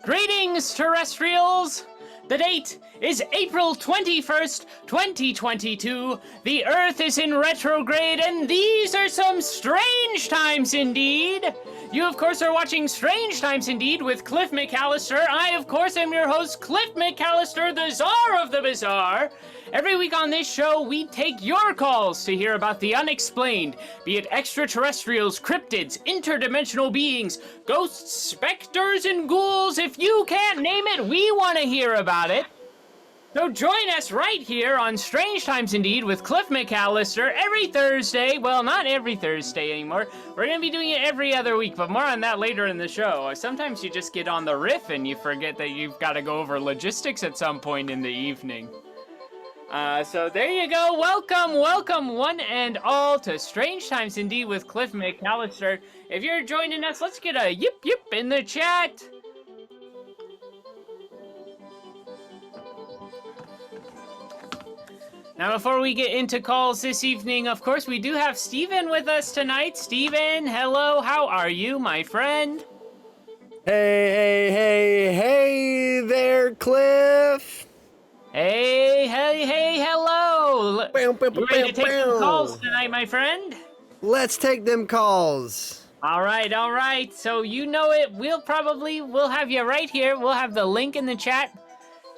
Greetings, terrestrials! The date is April 21st, 2022. The Earth is in retrograde, and these are some strange times indeed. You, of course, are watching Strange Times Indeed with Cliff McCallister. I, of course, am your host, Cliff McCallister, the Czar of the Bizarre. Every week on this show, we take your calls to hear about the unexplained, be it extraterrestrials, cryptids, interdimensional beings, ghosts, specters, and ghouls. If you can't name it, we want to hear about it. So join us right here on Strange Times Indeed with Cliff McCallister every Thursday. Well, not every Thursday anymore. We're going to be doing it every other week, but more on that later in the show. Sometimes you just get on the riff and you forget that you've got to go over logistics at some point in the evening. So there you go. Welcome one and all to Strange Times Indeed with Cliff McCallister. If you're joining us, let's get a yip in the chat. Now, before we get into calls this evening, of course, we do have Steven with us tonight. Steven, hello, how are you, my friend? Hey there, Cliff. Hey, hello. You ready to take some calls tonight, my friend? Let's take them calls. All right. So you know it. We'll have you right here. We'll have the link in the chat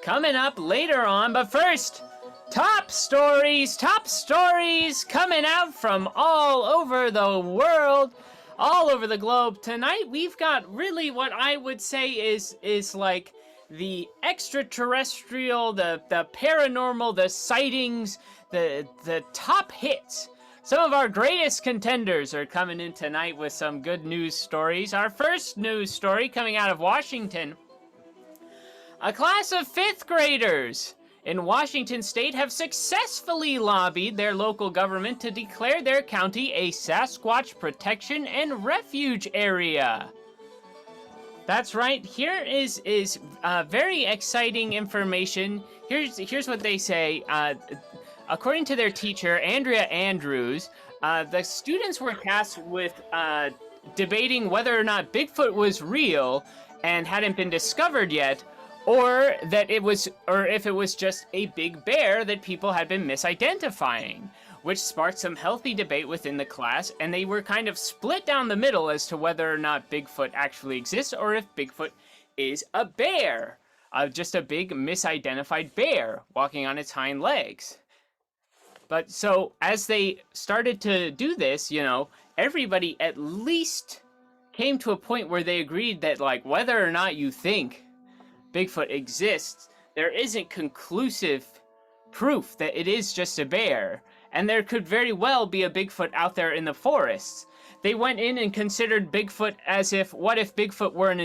coming up later on. But first, top stories coming out from all over the world, all over the globe. Tonight, we've got really what I would say is like the extraterrestrial, the paranormal, the sightings, the top hits. Some of our greatest contenders are coming in tonight with some good news stories. Our first news story coming out of Washington. A class of 5th graders in Washington state have successfully lobbied their local government to declare their county a Sasquatch protection and refuge area. That's right. Here is very exciting information. Here's what they say. According to their teacher, Andrea Andrews, the students were tasked with debating whether or not Bigfoot was real and hadn't been discovered yet, or if it was just a big bear that people had been misidentifying, which sparked some healthy debate within the class, and they were kind of split down the middle as to whether or not Bigfoot actually exists or if Bigfoot is a bear, just a big misidentified bear walking on its hind legs. But so as they started to do this, everybody at least came to a point where they agreed that, like, whether or not you think Bigfoot exists, there isn't conclusive proof that it is just a bear, and there could very well be a Bigfoot out there in the forests. They went in and considered Bigfoot as what if Bigfoot were an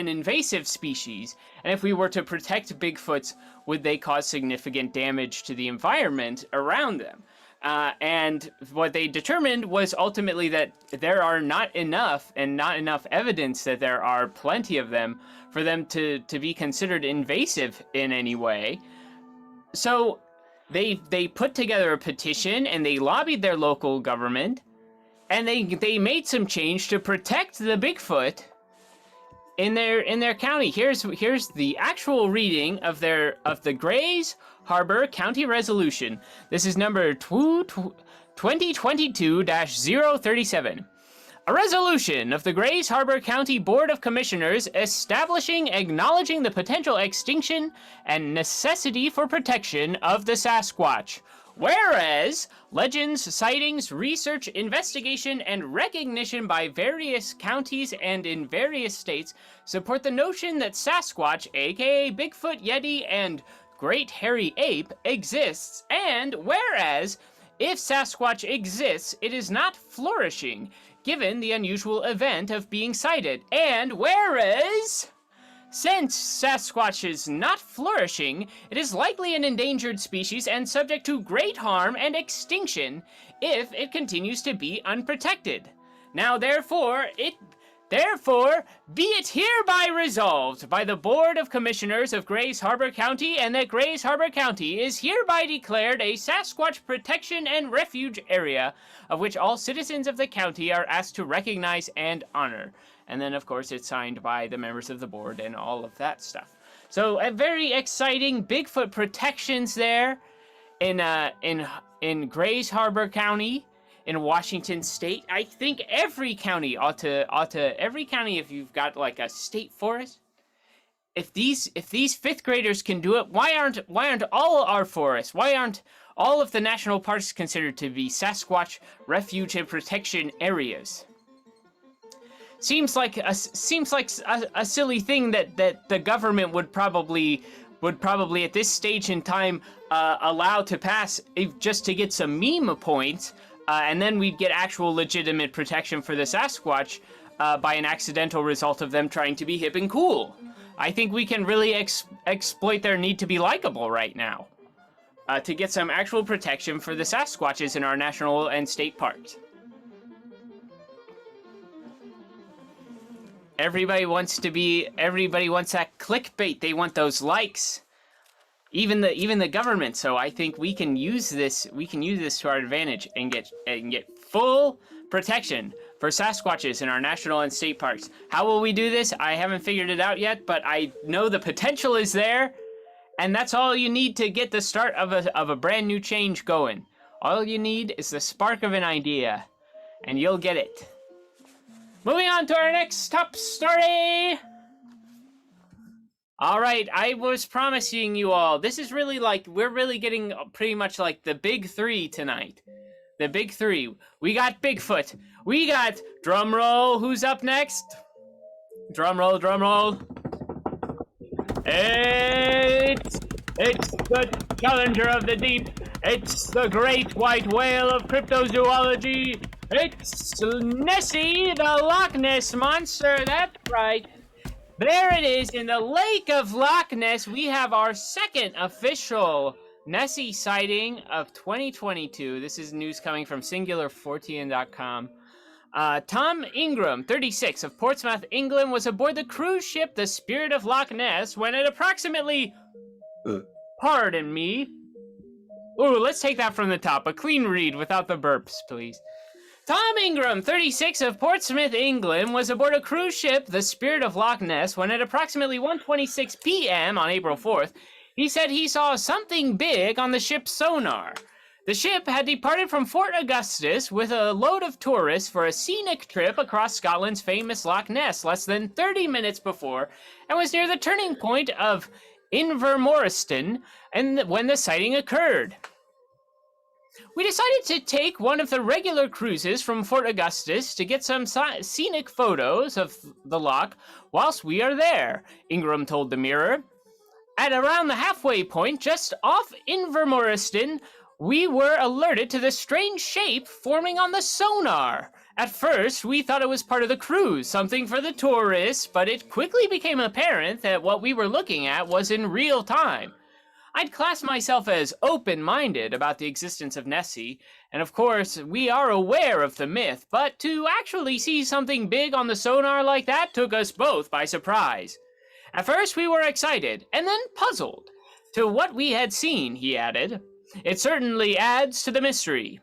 invasive species, and if we were to protect Bigfoots, would they cause significant damage to the environment around them? And what they determined was ultimately that there are not enough evidence that there are plenty of them for them to be considered invasive in any way. So they put together a petition and they lobbied their local government, and they made some change to protect the Bigfoot in their county. Here's the actual reading of the Grays Harbor County Resolution. This is number 2022-037. A resolution of the Grays Harbor County Board of Commissioners acknowledging the potential extinction and necessity for protection of the Sasquatch. Whereas, legends, sightings, research, investigation, and recognition by various counties and in various states support the notion that Sasquatch, aka Bigfoot, Yeti, and Great Hairy Ape, exists, and whereas, if Sasquatch exists, it is not flourishing, given the unusual event of being sighted, and whereas, since Sasquatch is not flourishing, it is likely an endangered species and subject to great harm and extinction if it continues to be unprotected. Now, therefore, Therefore, be it hereby resolved by the Board of Commissioners of Grays Harbor County and that Grays Harbor County is hereby declared a Sasquatch protection and refuge area, of which all citizens of the county are asked to recognize and honor. And then, of course, it's signed by the members of the board and all of that stuff. So, a very exciting Bigfoot protections there in Grays Harbor County. In Washington State. I think every county ought to every county, if you've got like a state forest, if these fifth graders can do it, why aren't all our forests, why aren't all of the national parks considered to be Sasquatch refuge and protection areas? Seems like a silly thing that the government would probably at this stage in time allow to pass just to get some meme points. And then we'd get actual legitimate protection for the Sasquatch by an accidental result of them trying to be hip and cool. I think we can really exploit their need to be likable right now to get some actual protection for the Sasquatches in our national and state parks. Everybody wants that clickbait. They want those likes. Even the government. So I think we can use this. We can use this to our advantage and get full protection for Sasquatches in our national and state parks. How will we do this? I haven't figured it out yet, but I know the potential is there, and that's all you need to get the start of a brand new change going. All you need is the spark of an idea, and you'll get it. Moving on to our next top story. All right, I was promising you all, this is really like, we're really getting pretty much like the big three tonight. The big three. We got Bigfoot. We got, drum roll, who's up next? Drum roll, drum roll. It's the challenger of the deep. It's the great white whale of cryptozoology. It's Nessie, the Loch Ness monster, that's right. There it is, in the Lake of Loch Ness, we have our second official Nessie sighting of 2022. This is news coming from SingularFortean.com. Tom Ingram, 36, of Portsmouth, England, was aboard the cruise ship the Spirit of Loch Ness when at approximately... Pardon me. Ooh, let's take that from the top. A clean read without the burps, please. Tom Ingram, 36, of Portsmouth, England, was aboard a cruise ship, the Spirit of Loch Ness, when at approximately 1:26 p.m. on April 4th, he said he saw something big on the ship's sonar. The ship had departed from Fort Augustus with a load of tourists for a scenic trip across Scotland's famous Loch Ness less than 30 minutes before, and was near the turning point of Invermoriston when the sighting occurred. We decided to take one of the regular cruises from Fort Augustus to get some scenic photos of the loch whilst we are there, Ingram told the Mirror. At around the halfway point, just off Invermoriston, we were alerted to the strange shape forming on the sonar. At first, we thought it was part of the cruise, something for the tourists, but it quickly became apparent that what we were looking at was in real time. I'd class myself as open-minded about the existence of Nessie, and of course, we are aware of the myth, but to actually see something big on the sonar like that took us both by surprise. At first, we were excited, and then puzzled to what we had seen, he added. It certainly adds to the mystery.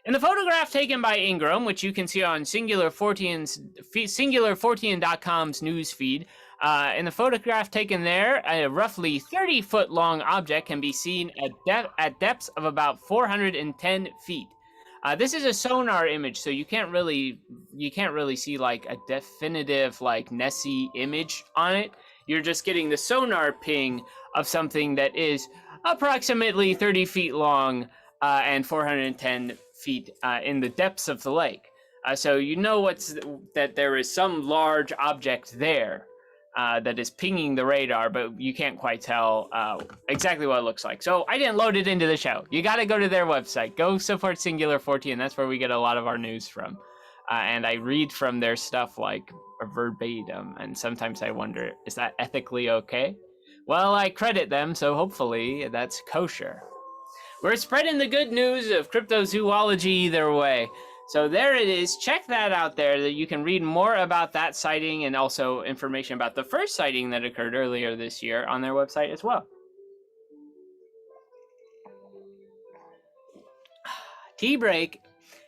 In the photograph taken by Ingram, which you can see on SingularFortean.com's news feed, in the photograph taken there, a roughly 30-foot long object can be seen at depths of about 410 feet. This is a sonar image, so you can't really see like a definitive like Nessie image on it. You're just getting the sonar ping of something that is approximately 30 feet long and 410 feet in the depths of the lake. So you know that there is some large object there that is pinging the radar, but you can't quite tell exactly what it looks like. So I didn't load it into the show. You got to go to their website. Go support Singular 14. That's where we get a lot of our news from. And I read from their stuff like verbatim. And sometimes I wonder, is that ethically okay? Well, I credit them, so hopefully that's kosher. We're spreading the good news of cryptozoology either way. So there it is. Check that out there. That you can read more about that sighting and also information about the first sighting that occurred earlier this year on their website as well. Tea break.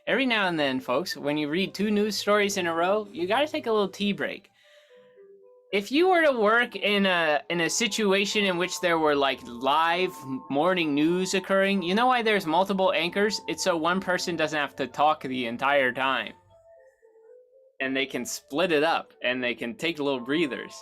Every now and then, folks, when you read 2 news stories in a row, you got to take a little tea break. If you were to work in a situation in which there were like live morning news occurring, you know why there's multiple anchors? It's so one person doesn't have to talk the entire time. And they can split it up and they can take little breathers.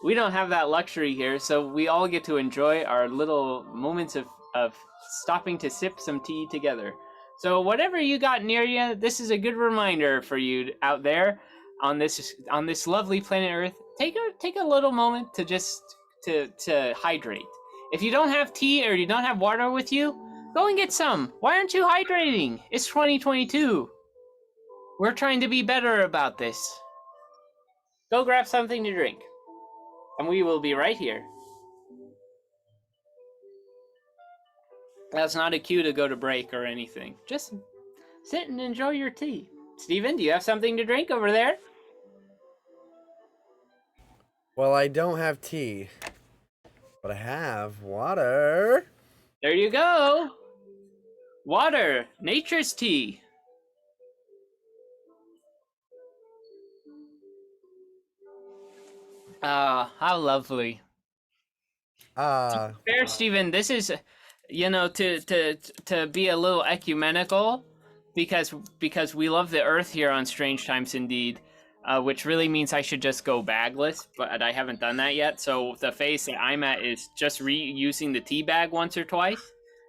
We don't have that luxury here, so we all get to enjoy our little moments of stopping to sip some tea together. So whatever you got near you, this is a good reminder for you out there on this lovely planet Earth. Take a little moment to just to hydrate. If you don't have tea or you don't have water with you, go and get some. Why aren't you hydrating? It's 2022. We're trying to be better about this. Go grab something to drink. And we will be right here. That's not a cue to go to break or anything. Just sit and enjoy your tea. Steven, do you have something to drink over there? Well, I don't have tea, but I have water. There you go. Water, nature's tea. Ah, how lovely. Fair, Steven, this is, to be a little ecumenical, because we love the Earth here on Strange Times Indeed, which really means I should just go bagless, but I haven't done that yet. So the phase that I'm at is just reusing the tea bag once or twice.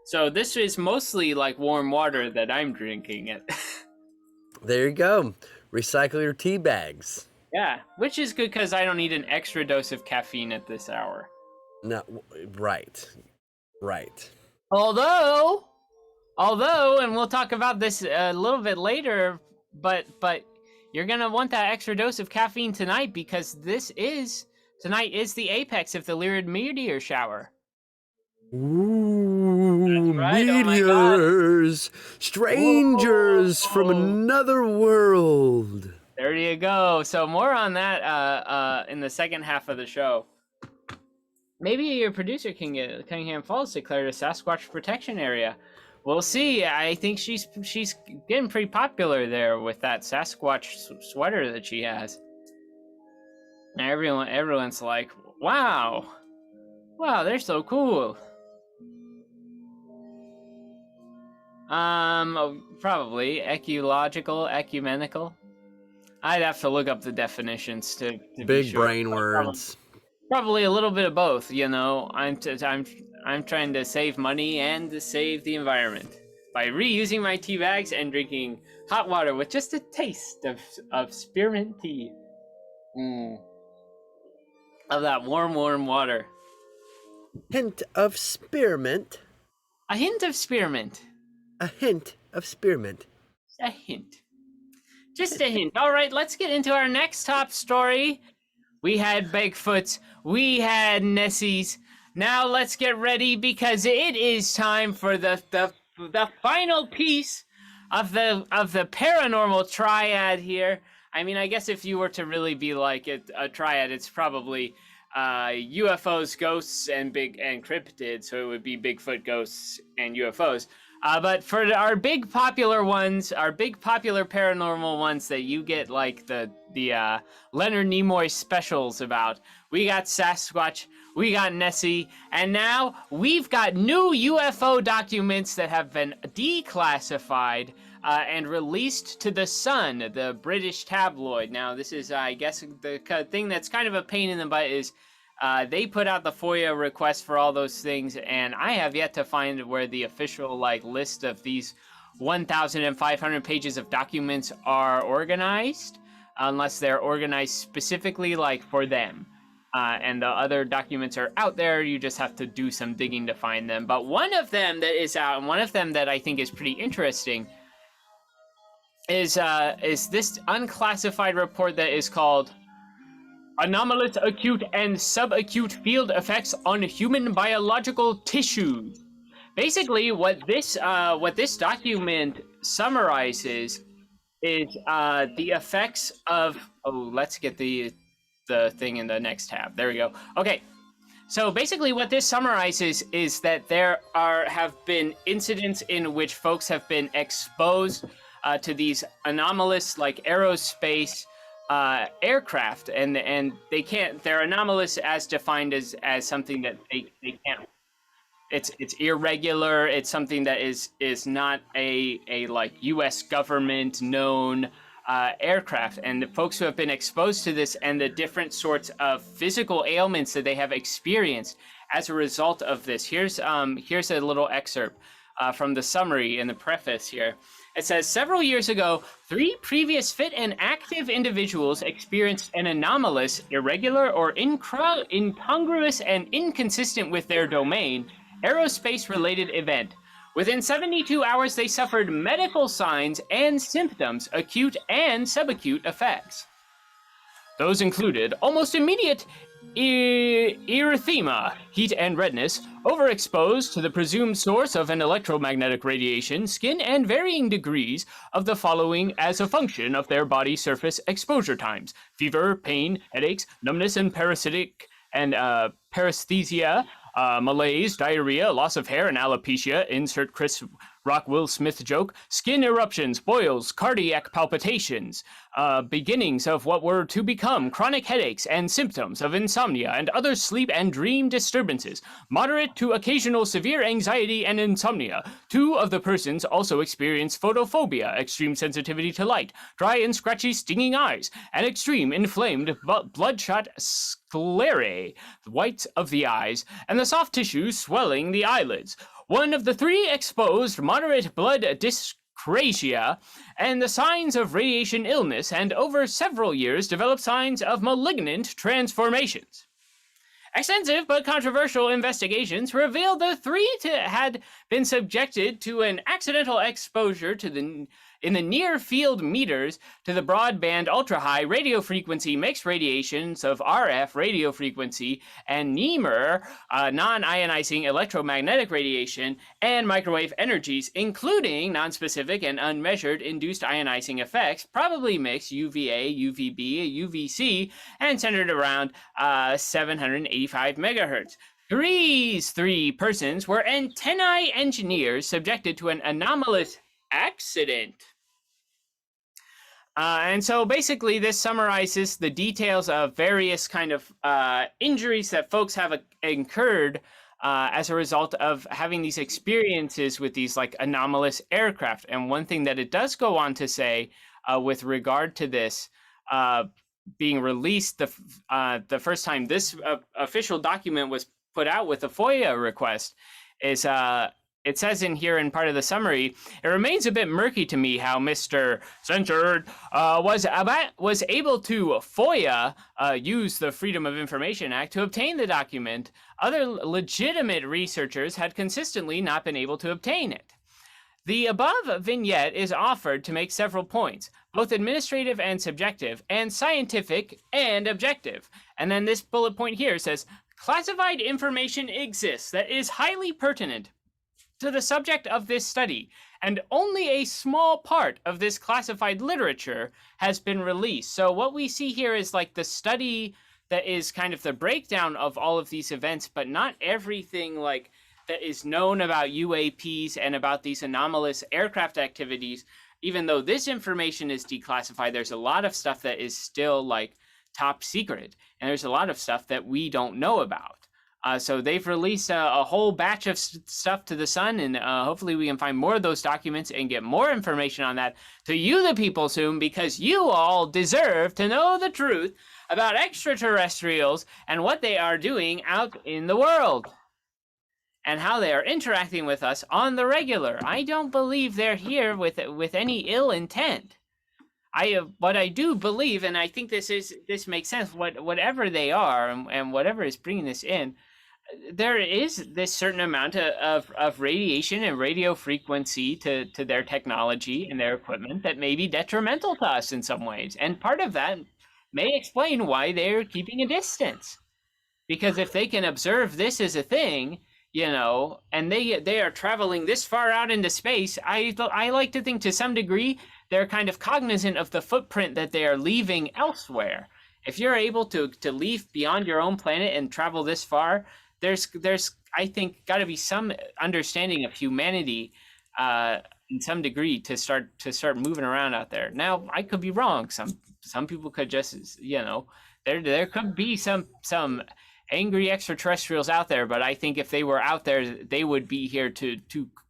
So this is mostly like warm water that I'm drinking it. There you go. Recycle your tea bags. Yeah, which is good because I don't need an extra dose of caffeine at this hour. No, right. Although, and we'll talk about this a little bit later, but you're gonna want that extra dose of caffeine tonight because tonight is the apex of the Lyrid Meteor Shower. Ooh, right, meteors, strangers from another world. There you go. So more on that in the second half of the show. Maybe your producer can get Cunningham Falls declared a Sasquatch protection area. We'll see. I think she's getting pretty popular there with that Sasquatch sweater that she has. And everyone's like, wow, they're so cool. Probably ecumenical. I'd have to look up the definitions to big brain words. Probably a little bit of both, I'm trying to save money and to save the environment by reusing my tea bags and drinking hot water with just a taste of spearmint tea. Of that warm water. Hint of spearmint. A hint of spearmint. A hint of spearmint. A hint. Just a hint. All right, let's get into our next top story. We had Bigfoots. We had Nessies. Now let's get ready because it is time for the final piece of the paranormal triad here. I mean, I guess if you were to really be like a triad, it's probably UFOs, ghosts, and cryptids. So it would be Bigfoot, ghosts, and UFOs. But for our big popular ones, our big popular paranormal ones that you get like the Leonard Nimoy specials about, we got Sasquatch, we got Nessie, and now we've got new UFO documents that have been declassified and released to The Sun, the British tabloid. Now, this is, I guess, the thing that's kind of a pain in the butt is they put out the FOIA request for all those things, and I have yet to find where the official list of these 1,500 pages of documents are organized, unless they're organized specifically for them. And the other documents are out there. You just have to do some digging to find them. But one of them that is out, and one of them that I think is pretty interesting, is this unclassified report that is called Anomalous Acute and Sub-Acute Field Effects on Human Biological Tissues. Basically, what this document summarizes is the effects of. Oh, let's get the thing in the next tab. There we go. Okay. So basically what this summarizes is that there have been incidents in which folks have been exposed to these anomalous like aerospace aircraft, and they're anomalous as defined as something that they can't. It's irregular. It's something that is not a like U.S. government known aircraft, and the folks who have been exposed to this and the different sorts of physical ailments that they have experienced as a result of this. Here's a little excerpt from the summary in the preface here. It says, several years ago, 3 previous fit and active individuals experienced an anomalous, irregular, or incongruous and inconsistent with their domain aerospace-related event. Within 72 hours, they suffered medical signs and symptoms, acute and subacute effects. Those included almost immediate erythema, heat and redness, overexposed to the presumed source of an electromagnetic radiation, skin, and varying degrees of the following as a function of their body surface exposure times: fever, pain, headaches, numbness, and parasitic and paresthesia, malaise, diarrhea, loss of hair, and alopecia. Insert Chris Rock Will Smith joke. Skin eruptions, boils, cardiac palpitations, beginnings of what were to become chronic headaches, and symptoms of insomnia and other sleep and dream disturbances. Moderate to occasional severe anxiety and insomnia. 2 of the persons also experienced photophobia, extreme sensitivity to light, dry and scratchy stinging eyes, and extreme inflamed bloodshot sclerae, the whites of the eyes, and the soft tissue swelling the eyelids. 1 of the 3 exposed moderate blood dyscrasia and the signs of radiation illness, and over several years developed signs of malignant transformations. Extensive but controversial investigations revealed the 3 had been subjected to an accidental exposure to in the near field meters to the broadband ultra-high radio frequency mixed radiations of RF radio frequency and NEMR, non-ionizing electromagnetic radiation, and microwave energies, including non-specific and unmeasured induced ionizing effects, probably mixed UVA, UVB, UVC, and centered around 785 megahertz. These 3 persons were antennae engineers subjected to an anomalous accident. And so basically this summarizes the details of various kind of injuries that folks have incurred as a result of having these experiences with these like anomalous aircraft. And one thing that it does go on to say with regard to this being released the first time this official document was put out with a FOIA request is it says in here in part of the summary, it remains a bit murky to me how Mr. Censored was able to FOIA, use the Freedom of Information Act to obtain the document. Other legitimate researchers had consistently not been able to obtain it. The above vignette is offered to make several points, both administrative and subjective, and scientific and objective. And then this bullet point here says, classified information exists that is highly pertinent to the subject of this study, and only a small part of this classified literature has been released. So what we see here is like the study that is kind of the breakdown of all of these events, but not everything like that is known about UAPs and about these anomalous aircraft activities. Even though this information is declassified, there's a lot of stuff that is still like top secret, and there's a lot of stuff that we don't know about. So they've released a whole batch of stuff to the sun, and hopefully we can find more of those documents and get more information on that to you, the people, soon, because you all deserve to know the truth about extraterrestrials and what they are doing out in the world and how they are interacting with us on the regular. I don't believe they're here with any ill intent. What I do believe, and I think this makes sense, whatever they are and whatever is bringing this in, there is this certain amount of radiation and radio frequency to their technology and their equipment that may be detrimental to us in some ways. And part of that may explain why they're keeping a distance. Because if they can observe this as a thing, you know, and they are traveling this far out into space, I like to think to some degree they're kind of cognizant of the footprint that they are leaving elsewhere. If you're able to leave beyond your own planet and travel this far, there's I think got to be some understanding of humanity in some degree to start moving around out there. Now, I could be wrong. Some people could just, there could be some angry extraterrestrials out there, but I think if they were out there, they would be here to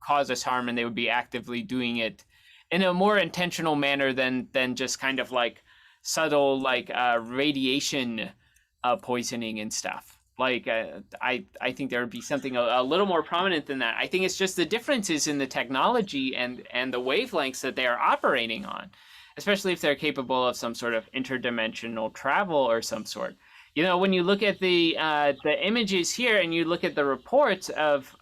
cause us harm, and they would be actively doing it in a more intentional manner than just kind of like subtle like radiation poisoning and stuff. Like I think there would be something a little more prominent than that. I think it's just the differences in the technology and the wavelengths that they are operating on, especially if they're capable of some sort of interdimensional travel or some sort. When you look at the images here and you look at the reports of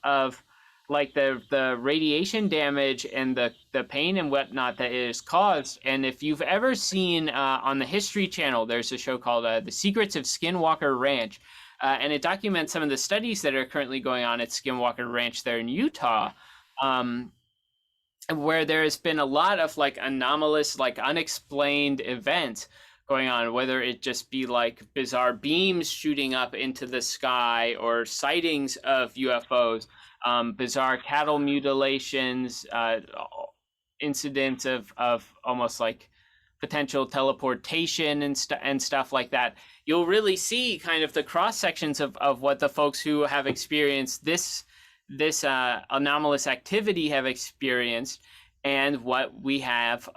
like the radiation damage and the pain and whatnot that it has caused. And if you've ever seen on the History Channel, there's a show called The Secrets of Skinwalker Ranch. And it documents some of the studies that are currently going on at Skinwalker Ranch there in Utah, where there has been a lot of like anomalous, like unexplained events going on, whether it just be like bizarre beams shooting up into the sky or sightings of UFOs, bizarre cattle mutilations, incidents of almost like potential teleportation and stuff like that. You'll really see kind of the cross sections of what the folks who have experienced this anomalous activity have experienced, and what we have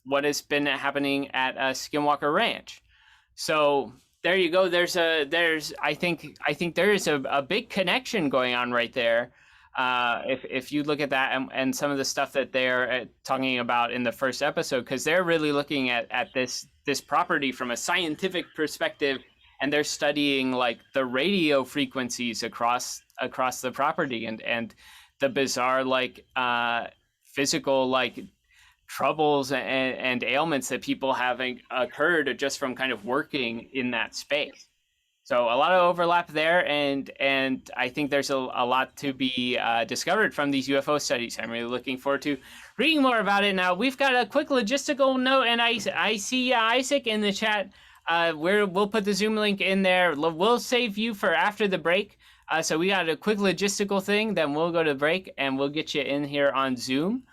what has been happening at Skinwalker Ranch. So there you go. I think there is a big connection going on right there. If you look at that and some of the stuff that they're talking about in the first episode, because they're really looking at this property from a scientific perspective, and they're studying like the radio frequencies across the property and the bizarre like physical like troubles and ailments that people having occurred just from kind of working in that space. So a lot of overlap there, and I think there's a lot to be discovered from these UFO studies. I'm really looking forward to reading more about it. Now, we've got a quick logistical note, and I see Isaac in the chat. We'll put the Zoom link in there. We'll save you for after the break. So we got a quick logistical thing, then we'll go to break, and we'll get you in here on Zoom.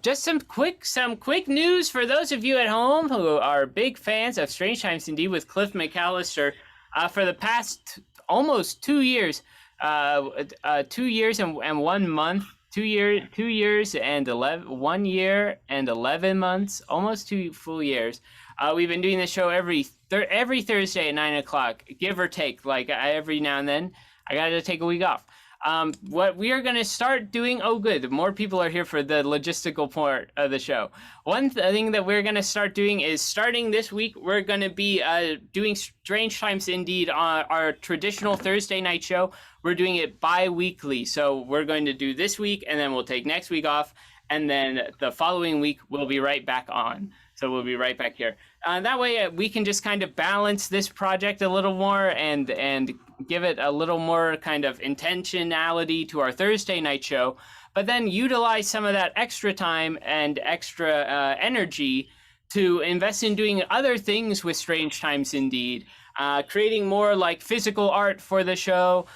Just some quick news for those of you at home who are big fans of Strange Times Indeed with Cliff McCallister. For the past almost 2 years, 2 years and 1 month, 2 years and 1 year and 11 months, almost 2 full years. We've been doing this show every Thursday at 9 o'clock, give or take. Like every now and then, I got to take a week off. What we are going to start doing, good, more people are here for the logistical part of the show. One thing that we're going to start doing is, starting this week, we're going to be doing Strange Times Indeed on our traditional Thursday night show. We're doing it bi-weekly, so we're going to do this week, and then we'll take next week off, and then the following week we'll be right back on. So we'll be right back here. That way we can just kind of balance this project a little more and give it a little more kind of intentionality to our Thursday night show, but then utilize some of that extra time and extra energy to invest in doing other things with Strange Times Indeed, creating more like physical art for the show,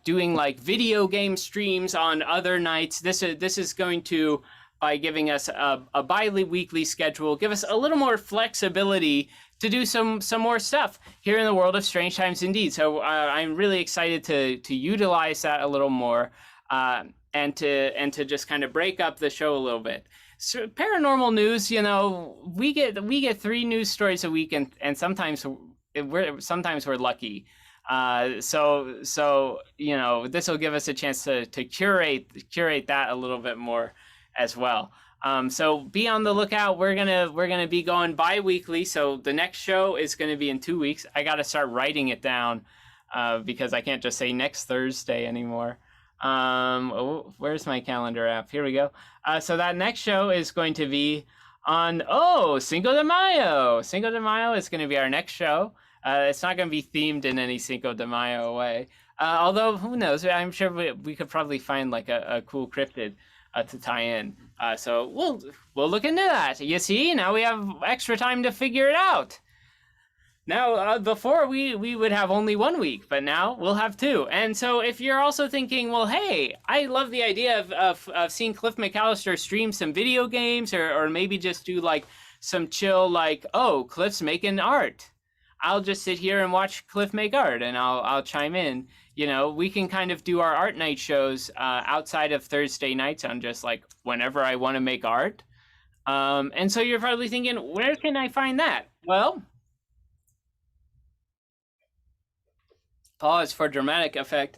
doing like video game streams on other nights. This is going to, by giving us a bi-weekly schedule, give us a little more flexibility to do some more stuff here in the world of Strange Times Indeed. So I'm really excited to utilize that a little more, and to just kind of break up the show a little bit. So paranormal news, we get 3 news stories a week, and sometimes we're lucky. So this will give us a chance to curate that a little bit more as well. So be on the lookout. We're gonna be going bi-weekly. So the next show is gonna be in 2 weeks. I gotta start writing it down because I can't just say next Thursday anymore. Where's my calendar app? Here we go. So that next show is going to be on Cinco de Mayo. Cinco de Mayo is going to be our next show. It's not going to be themed in any Cinco de Mayo way. Although who knows? I'm sure we could probably find like a cool cryptid. to tie in. So we'll look into that. You see, now we have extra time to figure it out. Now, before we would have only 1 week, but now we'll have 2. And so if you're also thinking, well, hey, I love the idea of seeing Cliff McCallister stream some video games, or maybe just do like some chill, like, oh, Cliff's making art. I'll just sit here and watch Cliff make art, and I'll chime in. You know, we can kind of do our art night shows outside of Thursday nights on just like whenever I want to make art. And so you're probably thinking, where can I find that? Well, pause for dramatic effect.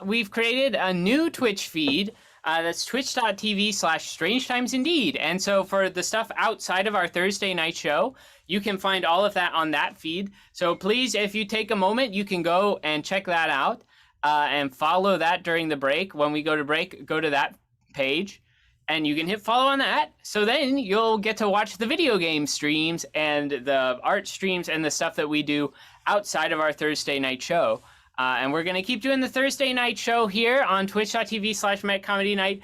We've created a new Twitch feed. That's twitch.tv/Strange Times Indeed. And so for the stuff outside of our Thursday night show, you can find all of that on that feed. So please, if you take a moment, you can go and check that out and follow that during the break. When we go to break, go to that page and you can hit follow on that. So then you'll get to watch the video game streams and the art streams and the stuff that we do outside of our Thursday night show. And we're going to keep doing the Thursday night show here on twitch.tv/MetComedyNight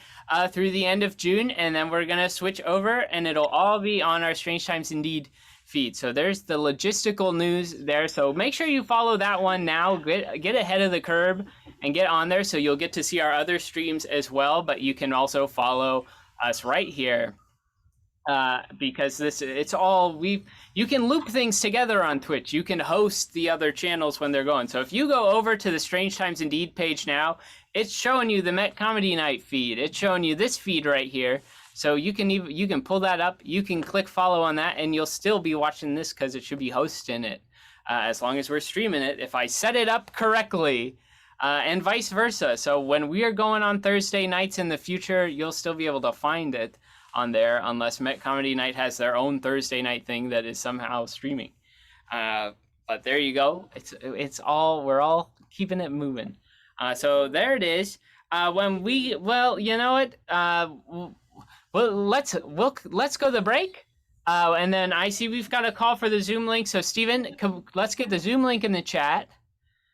through the end of June. And then we're going to switch over and it'll all be on our Strange Times Indeed feed. So there's the logistical news there. So make sure you follow that one now. Get ahead of the curve and get on there so you'll get to see our other streams as well. But you can also follow us right here. Because it's all you can loop things together on Twitch. You can host the other channels when they're going. So if you go over to the Strange Times Indeed page now, it's showing you the Met Comedy Night feed. It's showing you this feed right here. So you can pull that up. You can click follow on that, and you'll still be watching this because it should be hosting it as long as we're streaming it. If I set it up correctly. And vice versa. So when we are going on Thursday nights in the future, you'll still be able to find it on there, unless Met Comedy Night has their own Thursday night thing that is somehow streaming. But there you go. We're all keeping it moving. So there it is. You know what? Let's go to the break. And then I see we've got a call for the Zoom link. So Steven, let's get the Zoom link in the chat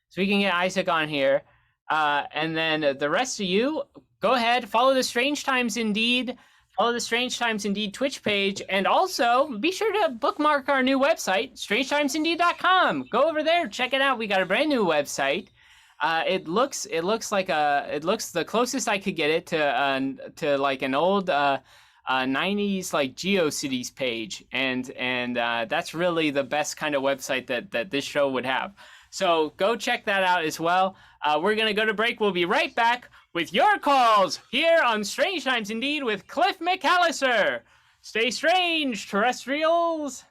so we can get Isaac on here. And then the rest of you, go ahead, follow the Strange Times Indeed. Follow the Strange Times Indeed Twitch page, and also be sure to bookmark our new website, strangetimesindeed.com. Go over there, check it out. We got a brand new website. It looks the closest I could get it to like an old 90s like GeoCities page, and that's really the best kind of website that this show would have. So go check that out as well. We're gonna go to break. We'll be right back with your calls here on Strange Times Indeed with Cliff McCallister. Stay strange, terrestrials.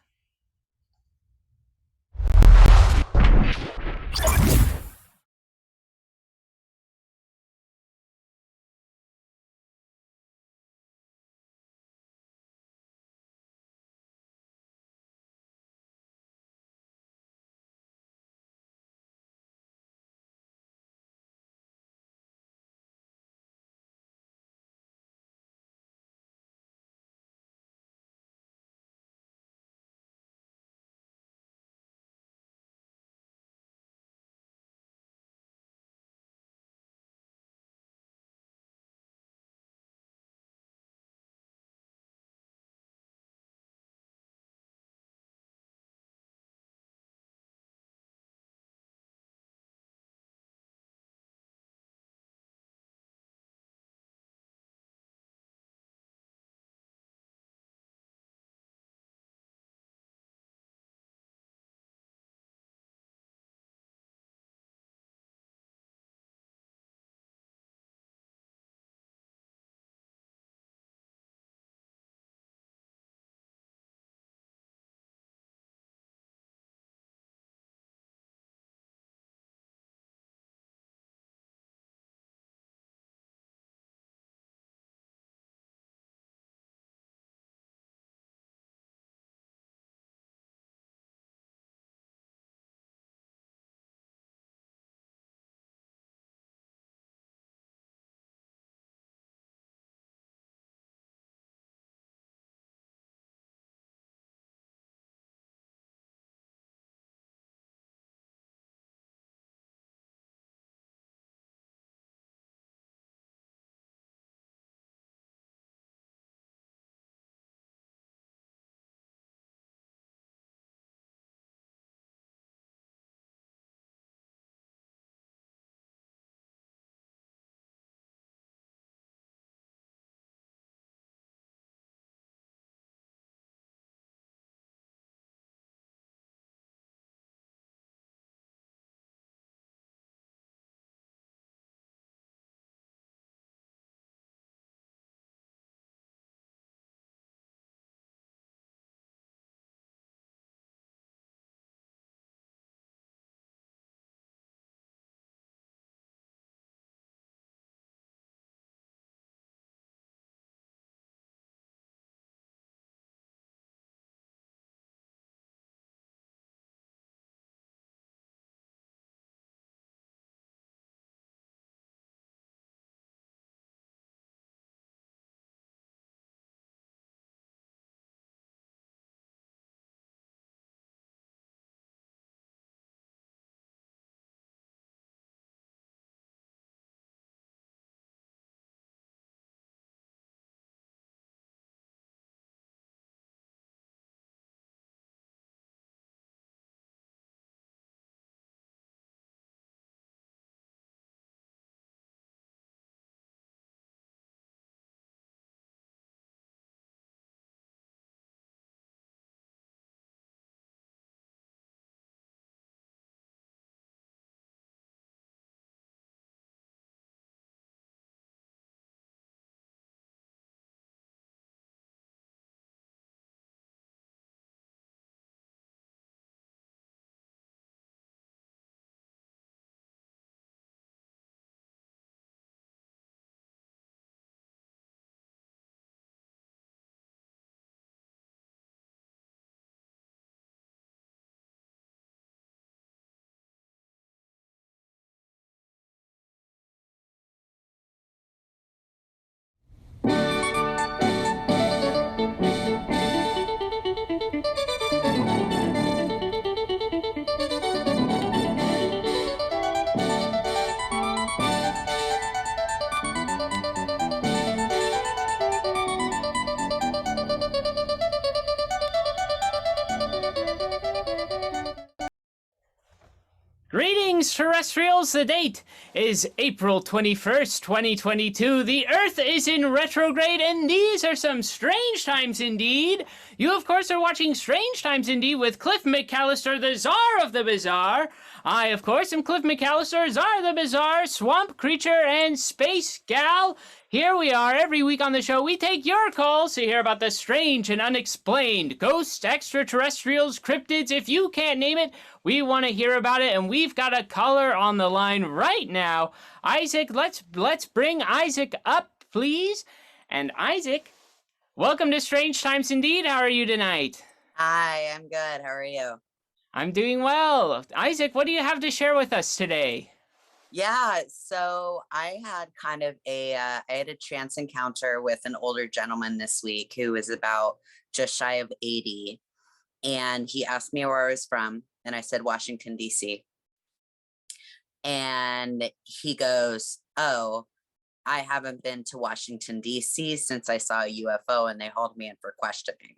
Greetings, terrestrials. The date is April 21st, 2022. The Earth is in retrograde, and these are some strange times indeed. You, of course, are watching Strange Times Indeed with Cliff McCallister, the Czar of the Bizarre. I, of course, am Cliff McCallister, Czar of the Bizarre, Swamp Creature, and Space Gal. Here we are. Every week on the show, we take your calls to hear about the strange and unexplained, ghosts, extraterrestrials, cryptids. If you can't name it, we want to hear about it, and we've got a caller on the line right now. Isaac, let's bring Isaac up, please. And Isaac, welcome to Strange Times Indeed. How are you tonight? Hi, I'm good. How are you? I'm doing well. Isaac, what do you have to share with us today? Yeah, so I had kind of I had a chance encounter with an older gentleman this week who was about just shy of 80. And he asked me where I was from, and I said Washington, D.C. And he goes, "Oh, I haven't been to Washington, D.C. since I saw a UFO and they hauled me in for questioning."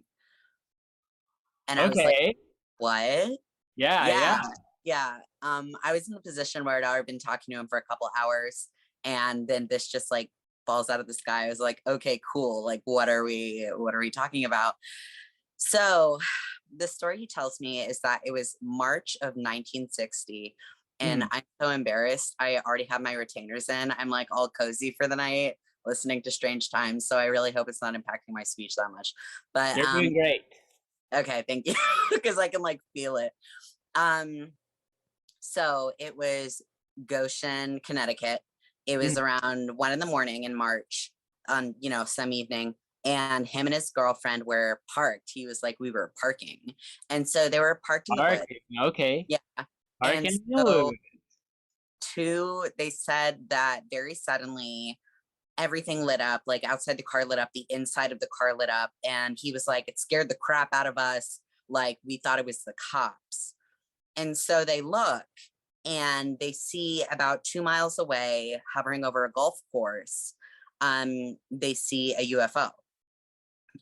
And I was like, "What?" Yeah. Yeah. I was in the position where I'd already been talking to him for a couple hours, and then this just like falls out of the sky. I was like, okay, cool. Like, what are we talking about? So the story he tells me is that it was March of 1960, and I'm so embarrassed. I already have my retainers in. I'm like all cozy for the night, listening to Strange Times. So I really hope it's not impacting my speech that much. But You're doing great. Okay, thank you. Because I can like feel it. So it was Goshen, Connecticut. It was around 1 a.m. in March on, some evening. And him and his girlfriend were parked. He was like, we were parking. And so they were parked in the woods. Okay. Yeah. Parking And in the woods. they said that very suddenly everything lit up, like outside the car lit up, the inside of the car lit up. And he was like, it scared the crap out of us. Like we thought it was the cops. And so they look and they see about 2 miles away, hovering over a golf course, they see a UFO.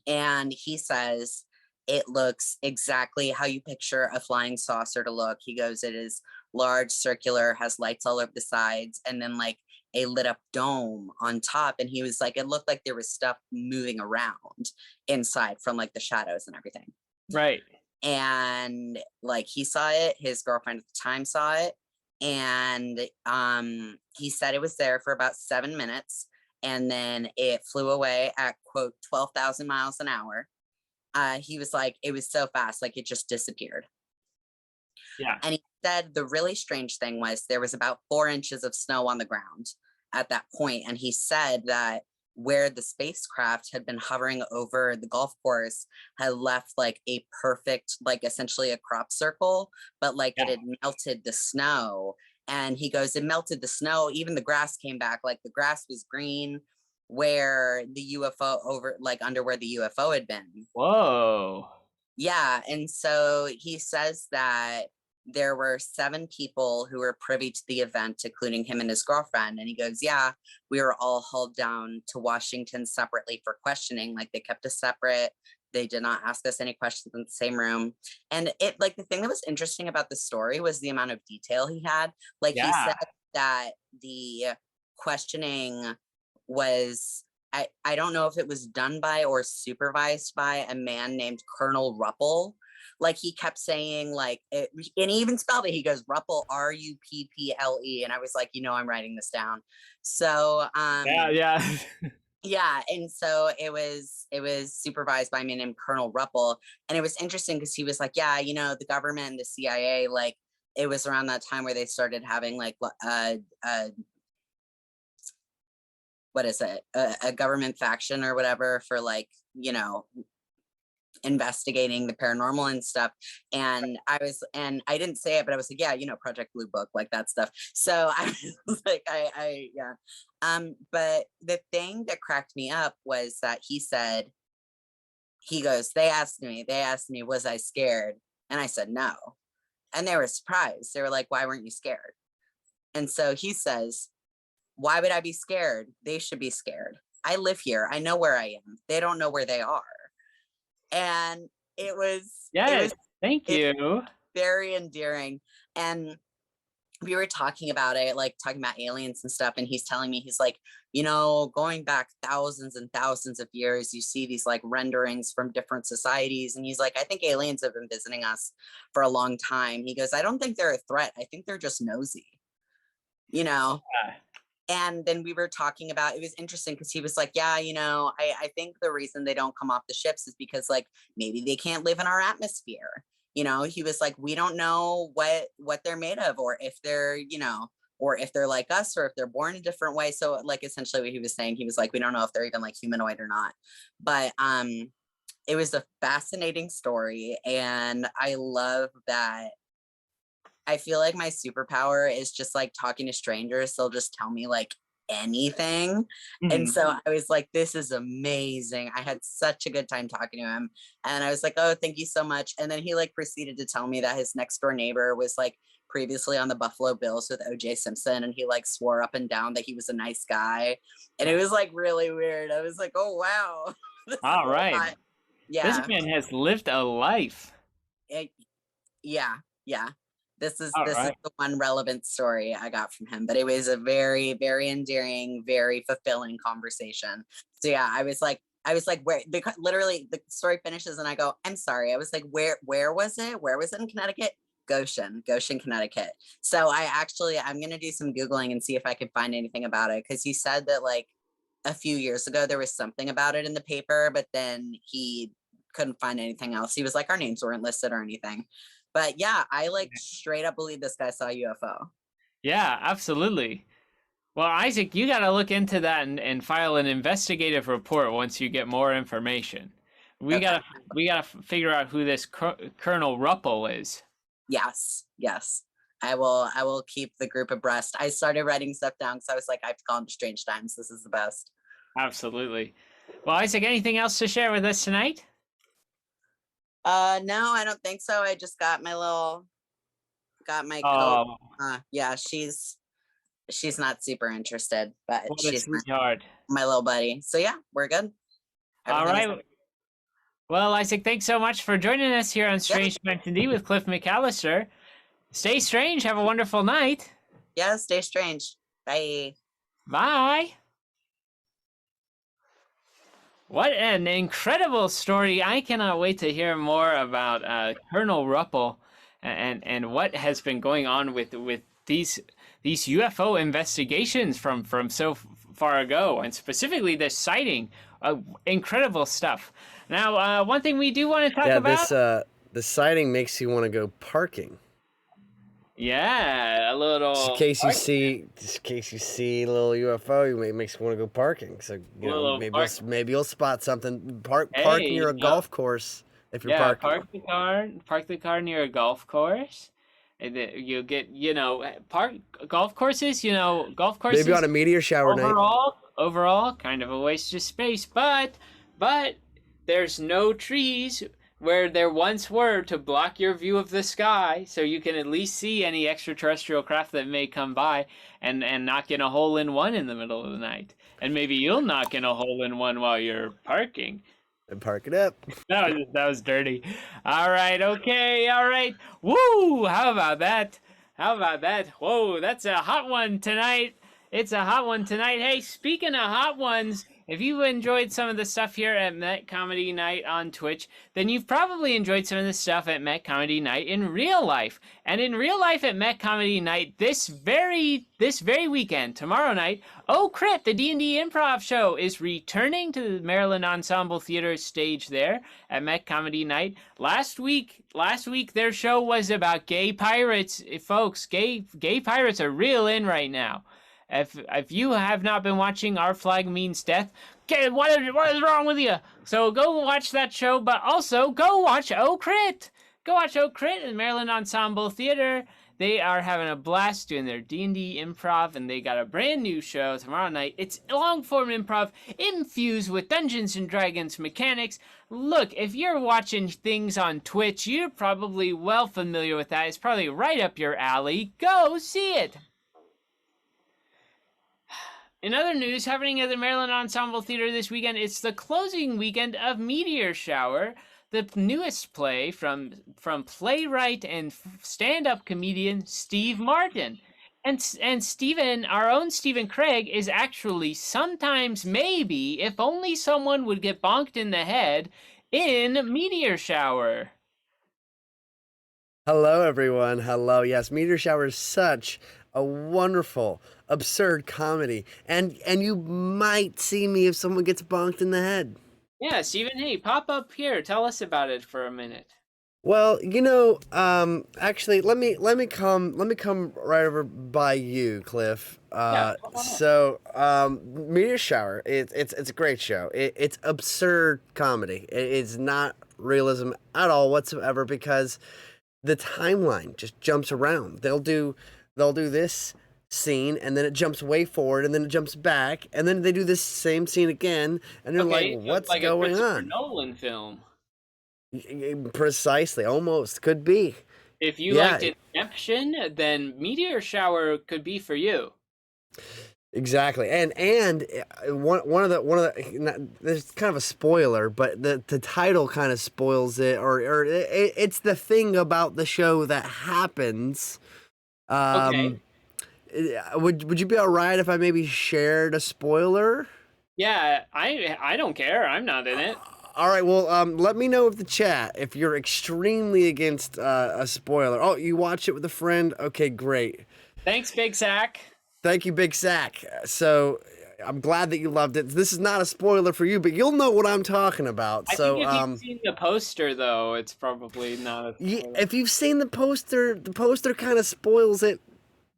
And he says, it looks exactly how you picture a flying saucer to look. He goes, it is large, circular, has lights all over the sides, and then like a lit up dome on top. And he was like, it looked like there was stuff moving around inside from like the shadows and everything. Right. And like he saw it, his girlfriend at the time saw it, and he said it was there for about 7 minutes, and then it flew away at quote 12,000 miles an hour. He was like, it was so fast, like it just disappeared. Yeah. And he said the really strange thing was there was about 4 inches of snow on the ground at that point, and he said that where the spacecraft had been hovering over the golf course had left like a perfect, like essentially a crop circle, but like it had melted the snow. And he goes, it melted the snow, even the grass came back, like the grass was green where the UFO over, like under where the UFO had been. Whoa. Yeah. And so he says that there were 7 people who were privy to the event, including him and his girlfriend. And he goes, yeah, we were all hauled down to Washington separately for questioning. Like they kept us separate. They did not ask us any questions in the same room. And it, like, the thing that was interesting about the story was the amount of detail he had. Like he said that the questioning was, I don't know if it was done by or supervised by a man named Colonel Ruppel. Like he kept saying like, and he even spelled it. He goes, Ruppel, Rupple. And I was like, I'm writing this down. So yeah. And so it was supervised by a man named Colonel Ruppel. And it was interesting because he was like, yeah, the government and the CIA, like it was around that time where they started having like what is it, a government faction or whatever for like, investigating the paranormal and stuff. And I didn't say it, but I was like, yeah, Project Blue Book, like that stuff. So I was like, yeah. But the thing that cracked me up was that he goes, they asked me, was I scared? And I said, no. And they were surprised. They were like, why weren't you scared? And so he says, why would I be scared? They should be scared. I live here. I know where I am. They don't know where they are. And it was thank you. Very endearing. And we were talking about it, like talking about aliens and stuff. And he's telling me, he's like, you know, going back thousands and thousands of years, you see these like renderings from different societies. And he's like, I think aliens have been visiting us for a long time. He goes, I don't think they're a threat. I think they're just nosy, you know? Yeah. And then we were talking about, it was interesting because he was like, yeah, you know, I think the reason they don't come off the ships is because like maybe they can't live in our atmosphere. You know, he was like, we don't know what they're made of, or if they're, you know, or if they're like us, or if they're born a different way. So like essentially what he was saying, he was like, we don't know if they're even like humanoid or not. But it was a fascinating story. And I love that. I feel like my superpower is just like talking to strangers. They'll just tell me like anything. And so I was like, this is amazing. I had such a good time talking to him. And I was like, oh, thank you so much. And then he like proceeded to tell me that his next door neighbor was like previously on the Buffalo Bills with OJ Simpson. And he like swore up and down that he was a nice guy. And it was like really weird. I was like, oh, wow. All right. Yeah. This man has lived a life. Yeah. This is All is right. the one relevant story I got from him, but it was a very, very endearing, very fulfilling conversation. So yeah, I was like, where? Because literally the story finishes and I go, I'm sorry. I was like, where was it? Where was it in Connecticut? Goshen, Connecticut. So I'm gonna do some Googling and see if I can find anything about it, because he said that like a few years ago there was something about it in the paper, but then he couldn't find anything else. He was like, our names weren't listed or anything. But yeah, I like straight up believe this guy saw a UFO. Yeah, absolutely. Well, Isaac, you got to look into that and file an investigative report once you get more information. We Okay. gotta figure out who this Colonel Ruppel is. Yes. I will keep the group abreast. I started writing stuff down because I was like, I have to call him Strange Times. This is the best. Absolutely. Well, Isaac, anything else to share with us tonight? No, I don't think so. I just got my coat. Oh, Yeah, she's not super interested, but what a she's sweetheart. my little buddy. So yeah, we're good. All Everything is- right. Well, Isaac, thanks so much for joining us here on Strange Times Indeed with Cliff McCallister. Stay strange. Have a wonderful night. Yeah, stay strange. Bye. Bye. What an incredible story. I cannot wait to hear more about Colonel Ruppel and what has been going on with these UFO investigations from so far ago, and specifically this sighting. Incredible stuff. Now, one thing we do want to talk about. This sighting makes you want to go parking. Yeah, a little. Just in case you see a little UFO, it makes you want to go parking. So you know, maybe you'll spot something. Park near a golf course if you're parking. Park the car near a golf course, and then you'll get park golf courses. Golf courses. Maybe on a meteor shower night. Overall, kind of a waste of space, but there's no trees where there once were to block your view of the sky, so you can at least see any extraterrestrial craft that may come by, and knock in a hole-in-one in the middle of the night. And maybe you'll knock in a hole-in-one while you're parking. And park it up. That was dirty. All right, okay, all right. Woo! How about that? Whoa, that's a hot one tonight. It's a hot one tonight. Hey, speaking of hot ones, if you enjoyed some of the stuff here at Met Comedy Night on Twitch, then you've probably enjoyed some of the stuff at Met Comedy Night in real life. And in real life at Met Comedy Night this very weekend, tomorrow night, Oh Crit, the D&D Improv Show, is returning to the Maryland Ensemble Theater stage there at Met Comedy Night. Last week their show was about gay pirates. Folks, gay pirates are real in right now. If you have not been watching Our Flag Means Death, okay, what is wrong with you? So go watch that show, but also go watch Oh Crit. Go watch Oh Crit in Maryland Ensemble Theater. They are having a blast doing their D&D improv, and they got a brand new show tomorrow night. It's long-form improv infused with Dungeons & Dragons mechanics. Look, if you're watching things on Twitch, you're probably well familiar with that. It's probably right up your alley. Go see it. In other news, happening at the Maryland Ensemble Theater this weekend, it's the closing weekend of Meteor Shower, the newest play from playwright and stand-up comedian Steve Martin. And Stephen, our own Stephen Craig, is actually sometimes, maybe, if only someone would get bonked in the head in Meteor Shower. Hello, everyone. Hello. Yes, Meteor Shower is such a wonderful, absurd comedy, and you might see me if someone gets bonked in the head. Yeah, Stephen, hey, pop up here. Tell us about it for a minute. Well, actually, let me come right over by you, Cliff. Meteor Shower, it's a great show. It's absurd comedy. It's not realism at all whatsoever because the timeline just jumps around. They'll do this scene and then it jumps way forward and then it jumps back and then they do this same scene again and you're like, what's like going on? Nolan film. Precisely, almost could be. If you liked Inception, then Meteor Shower could be for you. Exactly, and one of the there's kind of a spoiler, but the title kind of spoils it, or it's the thing about the show that happens. Okay. Would you be all right if I maybe shared a spoiler? Yeah, I don't care. I'm not in it. All right, well, let me know with the chat if you're extremely against a spoiler. Oh, you watched it with a friend? Okay, great. Thanks, Big Sack. Thank you, Big Sack. So I'm glad that you loved it. This is not a spoiler for you, but you'll know what I'm talking about. I think if you've seen the poster, though, it's probably not a spoiler. Yeah, if you've seen the poster kind of spoils it.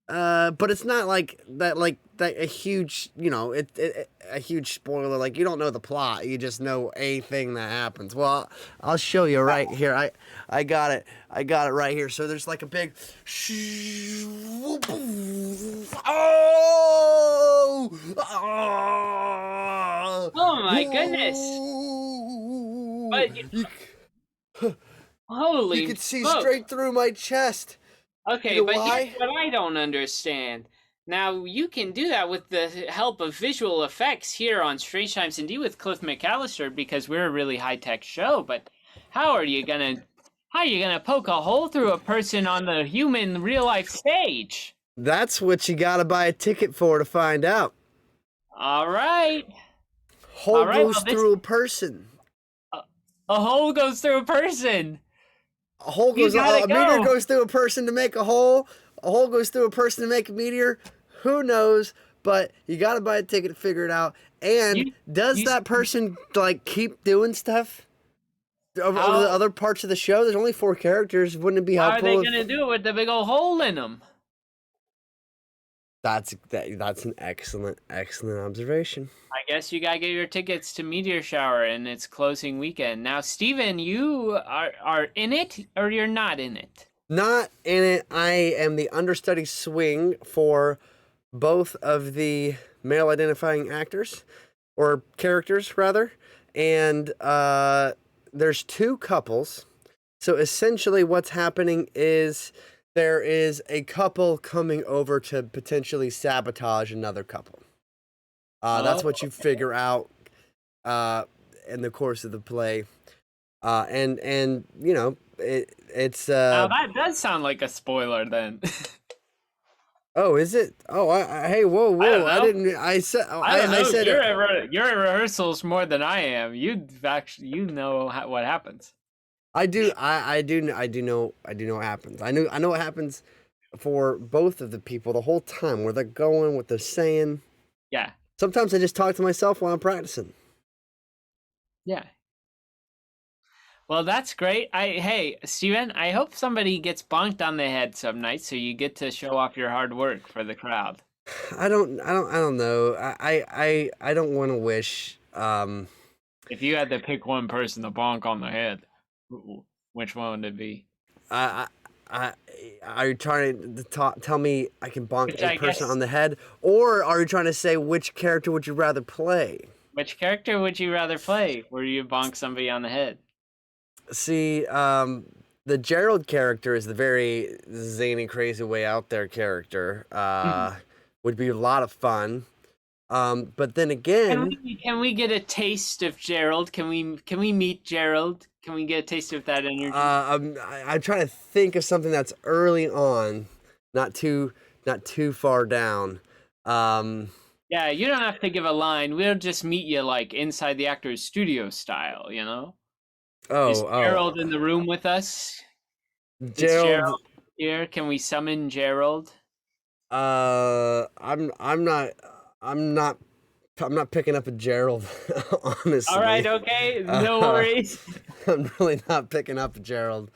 But it's not like that a huge, a huge spoiler. Like, you don't know the plot, you just know a thing that happens. Well, I'll show you right here. I got it right here. So there's like a big oh my goodness. But holy, you can see straight through my chest. Okay, but here's what I don't understand. Now, you can do that with the help of visual effects here on Strange Times Indeed with Cliff McCallister because we're a really high-tech show, but how are you gonna poke a hole through a person on the human real-life stage? That's what you gotta buy a ticket for to find out. All right. Hole goes through a person. A hole goes through a person. A hole goes. A meteor goes through a person to make a hole. A hole goes through a person to make a meteor. Who knows? But you got to buy a ticket to figure it out. And does that person like keep doing stuff over the other parts of the show? There's only 4 characters. Wouldn't it be helpful? How are they gonna do it with the big old hole in them? That's an excellent observation. I guess you gotta get your tickets to Meteor Shower in its closing weekend. Now, Steven, you are in it or you're not in it? Not in it. I am the understudy swing for both of the male identifying actors, or characters rather, and there's 2 couples. So essentially what's happening is there is a couple coming over to potentially sabotage another couple. That's what you figure out in the course of the play. And it's... now that does sound like a spoiler then. Oh, is it? Oh, hey, whoa! I said you're in rehearsals more than I am. You know what happens. I do know what happens. I know what happens for both of the people the whole time, where they're going, what they're saying. Yeah. Sometimes I just talk to myself while I'm practicing. Yeah. Well, that's great. Hey, Steven, I hope somebody gets bonked on the head some night so you get to show off your hard work for the crowd. I don't know. I don't want to wish. If you had to pick one person to bonk on the head, which one would it be? Are you trying to tell me I can bonk a person on the head, or are you trying to say which character would you rather play? Which character would you rather play where you bonk somebody on the head? See, the Gerald character is the very zany, crazy way out there character. Would be a lot of fun. But then again, can we get a taste of Gerald? Can we meet Gerald? Can we get a taste of that energy? I'm trying to think of something that's early on, not too not too far down. Yeah, you don't have to give a line. We'll just meet you like inside the actor's studio style, you know? Is Gerald in the room with us? Is Gerald. Gerald here? Can we summon Gerald? I'm not I'm not I'm not picking up a Gerald, honestly. All right, okay, no worries. I'm really not picking up a Gerald.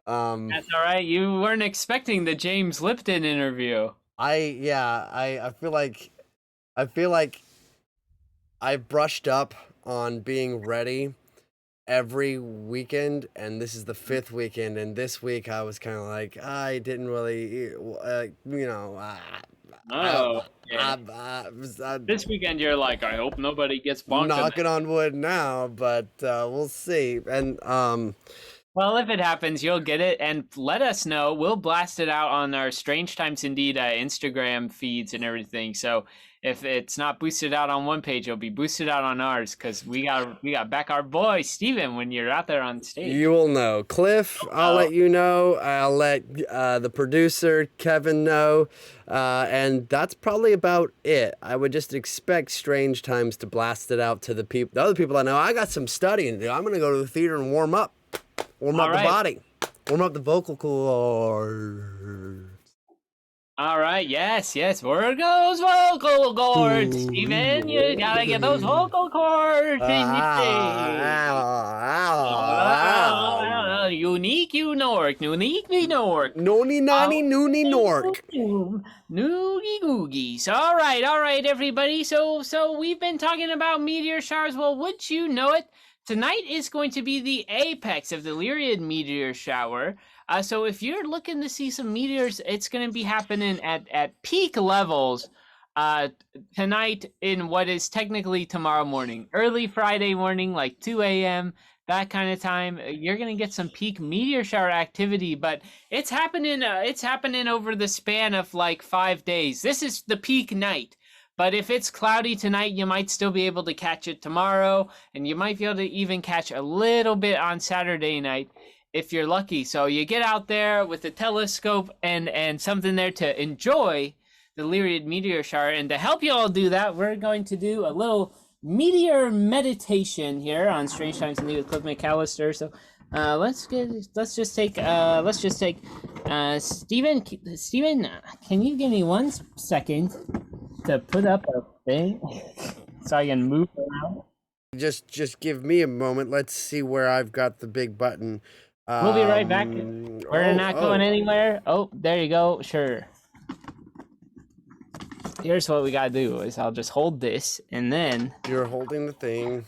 That's all right. You weren't expecting the James Lipton interview. I feel like I brushed up on being ready every weekend, and this is the 5th weekend, and this week I was kind of like, I didn't really, Oh, yeah. This weekend you're like, I hope nobody gets bonked. knocking on wood now, but we'll see. And well, if it happens, you'll get it, and let us know. We'll blast it out on our Strange Times Indeed Instagram feeds and everything. So if it's not boosted out on one page, it'll be boosted out on ours because we got back our boy Steven when you're out there on stage. you will know. Cliff, I'll let you know. I'll let the producer Kevin know, and that's probably about it. I would just expect Strange Times to blast it out to the other people I know. I got some studying to do. I'm gonna go to the theater and warm up. Warm up the body. Warm up the vocal cords. All right, yes. Where goes vocal cords, Steven? You gotta get those vocal cords in your Unique, you Nork. Unique, me Nork. Noni nani noonie nork. Noogie googies. All right, everybody. So we've been talking about meteor showers. Well, would you know it? Tonight is going to be the apex of the Lyrid meteor shower. So if you're looking to see some meteors, it's going to be happening at peak levels tonight in what is technically tomorrow morning. Early Friday morning, like 2 a.m., that kind of time. You're going to get some peak meteor shower activity, but it's happening over the span of like 5 days. This is the peak night. But if it's cloudy tonight, you might still be able to catch it tomorrow, and you might be able to even catch a little bit on Saturday night if you're lucky. So you get out there with a telescope and something there to enjoy the Lyrid meteor shower. And to help you all do that, we're going to do a little meteor meditation here on Strange Times Indeed with Cliff McCallister. So let's just take Steven, can you give me 1 second to put up a thing so I can move around? Just give me a moment. Let's see where I've got the big button. We'll be right back. We're not going anywhere. Oh, there you go. Sure. Here's what we gotta do is I'll just hold this and then you're holding the thing.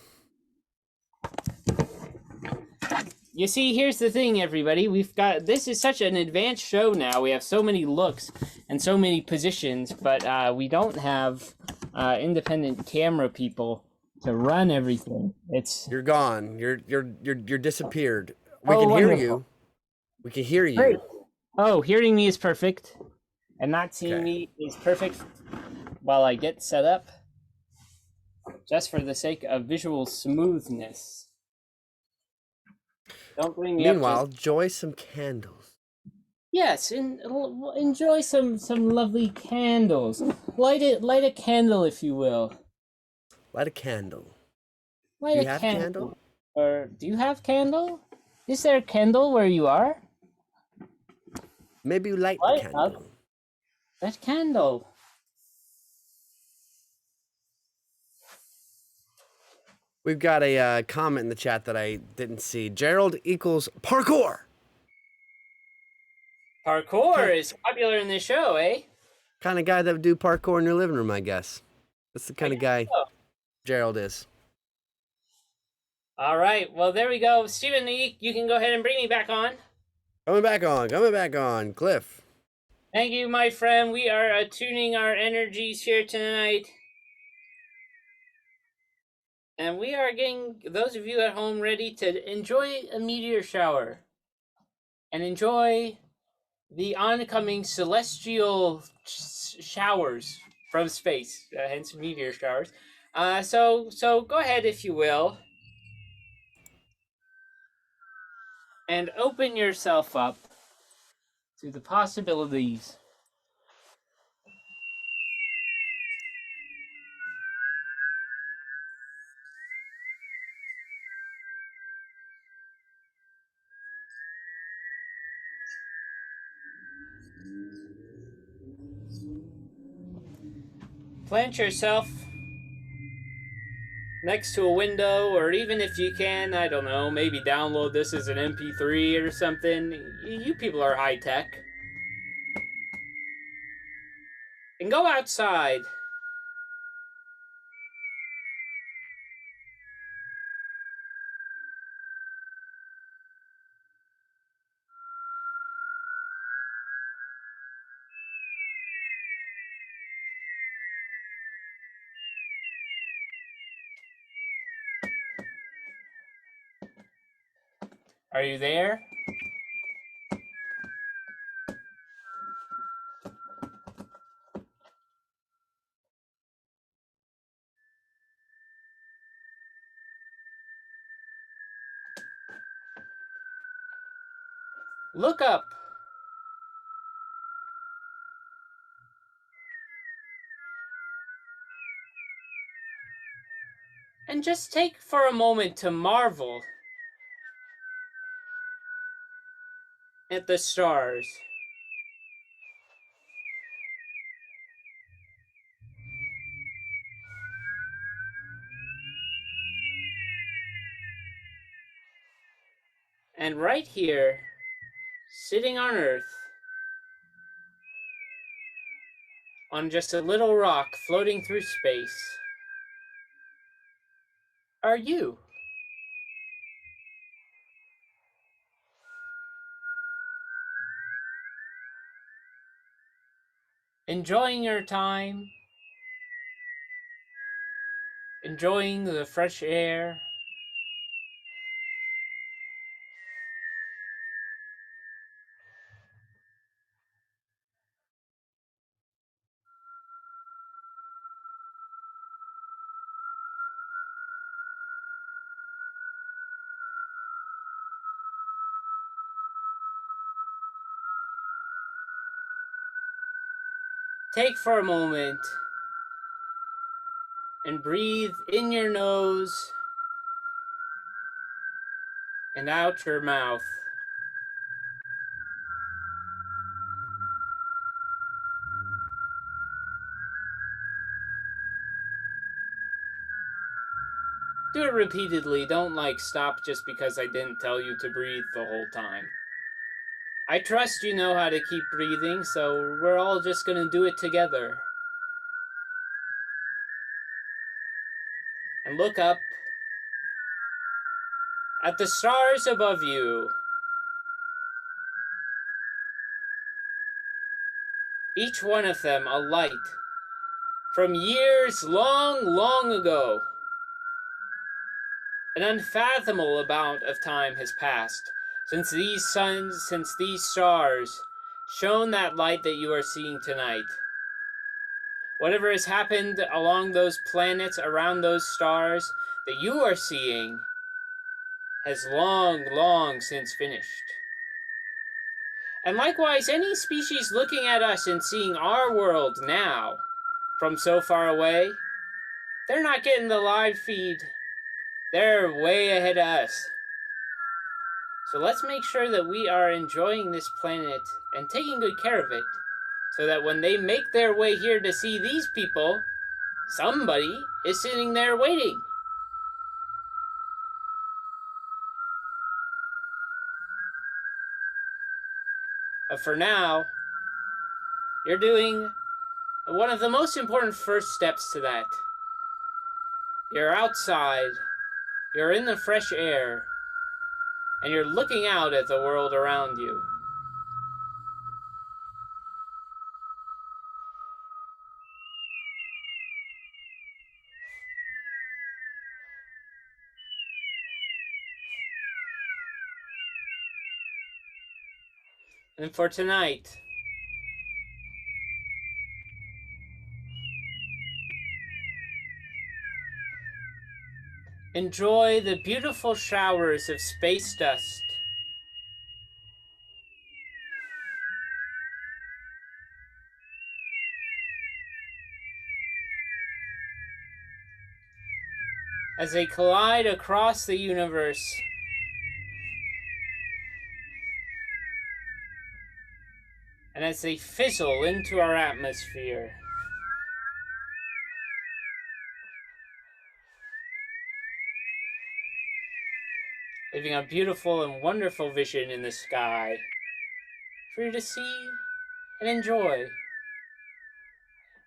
You see, here's the thing, everybody. This is such an advanced show now. We have so many looks and so many positions, but we don't have independent camera people to run everything. You're gone. You're disappeared. We can hear you. We can hear you. Great. Oh, hearing me is perfect, and not seeing me is perfect. While I get set up, just for the sake of visual smoothness. Don't bring me Meanwhile, enjoy some candles. Yes, and enjoy some lovely candles. Light a candle, if you will. Light a candle. Do you have candle? Or do you have candle? Is there a candle where you are? Maybe you light the candle. That candle. We've got a comment in the chat that I didn't see. Gerald equals parkour. Parkour is popular in this show, eh? Kind of guy that would do parkour in your living room, I guess. That's the kind of guy Gerald is. All right. Well, there we go. Steven, you can go ahead and bring me back on. Coming back on. Cliff. Thank you, my friend. We are attuning our energies here tonight. And we are getting those of you at home ready to enjoy a meteor shower. And enjoy the oncoming celestial showers from space, hence meteor showers. So go ahead, if you will, and open yourself up to the possibilities Plant yourself next to a window, or even if you can, I don't know, maybe download this as an MP3 or something. You people are high tech. And go outside. Are you there? Look up. And just take for a moment to marvel at the stars. And right here, sitting on Earth, on just a little rock floating through space, are you. Enjoying your time, enjoying the fresh air. Take for a moment and breathe in your nose and out your mouth. Do it repeatedly. Don't stop just because I didn't tell you to breathe the whole time. I trust you know how to keep breathing, so we're all just gonna do it together. And look up at the stars above you. Each one of them a light from years long, long ago. An unfathomable amount of time has passed since these stars shone that light that you are seeing tonight. Whatever has happened along those planets, around those stars that you are seeing, has long, long since finished. And likewise, any species looking at us and seeing our world now from so far away, they're not getting the live feed. They're way ahead of us. So let's make sure that we are enjoying this planet and taking good care of it, so that when they make their way here to see these people, somebody is sitting there waiting. But for now, you're doing one of the most important first steps to that. You're outside, you're in the fresh air, and you're looking out at the world around you. And for tonight, enjoy the beautiful showers of space dust as they collide across the universe. And as they fizzle into our atmosphere. leaving a beautiful and wonderful vision in the sky for you to see and enjoy.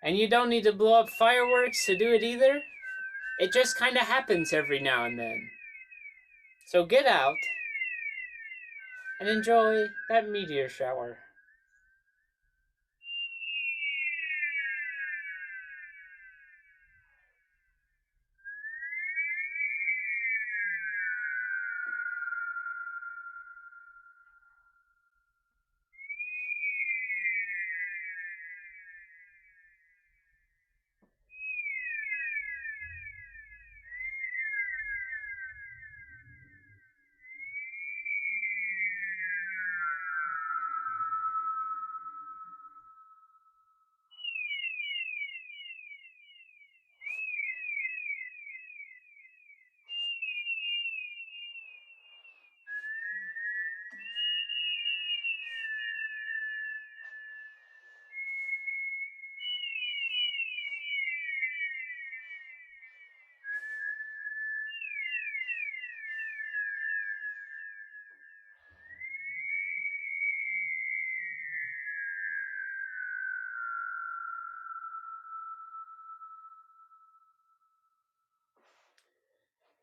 And you don't need to blow up fireworks to do it either. It just kind of happens every now and then. So get out and enjoy that meteor shower.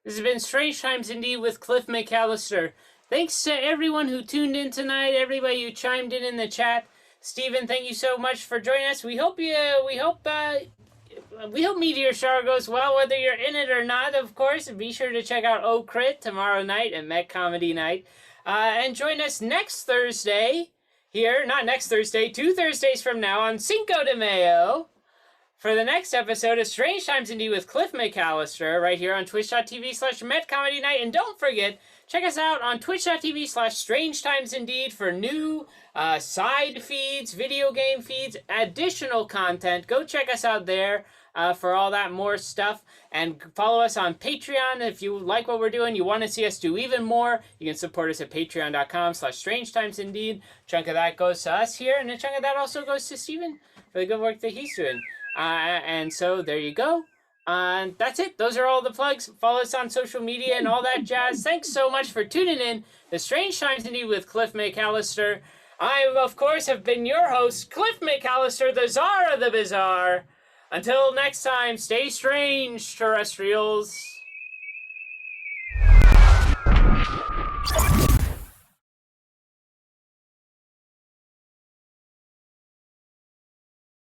This has been Strange Times Indeed with Cliff McCallister. Thanks to everyone who tuned in tonight, everybody who chimed in the chat. Stephen, thank you so much for joining us. We hope Meteor Shower goes well, whether you're in it or not, of course. Be sure to check out O Crit tomorrow night at Met Comedy Night. And join us next Thursday here, not next Thursday, 2 Thursdays from now on Cinco de Mayo for the next episode of Strange Times Indeed with Cliff McCallister right here on twitch.tv/MetComedyNight. And don't forget, check us out on twitch.tv/StrangeTimesIndeed for new side feeds, video game feeds, additional content. Go check us out there for all that more stuff. And follow us on Patreon. If you like what we're doing, you want to see us do even more, you can support us at patreon.com/StrangeTimesIndeed. Chunk of that goes to us here, and a chunk of that also goes to Steven for the good work that he's doing. And so there you go. That's it. Those are all the plugs. Follow us on social media and all that jazz. Thanks so much for tuning in to Strange Times Indeed with Cliff McCallister. I, of course, have been your host, Cliff McCallister, the Czar of the Bizarre. Until next time, stay strange, terrestrials.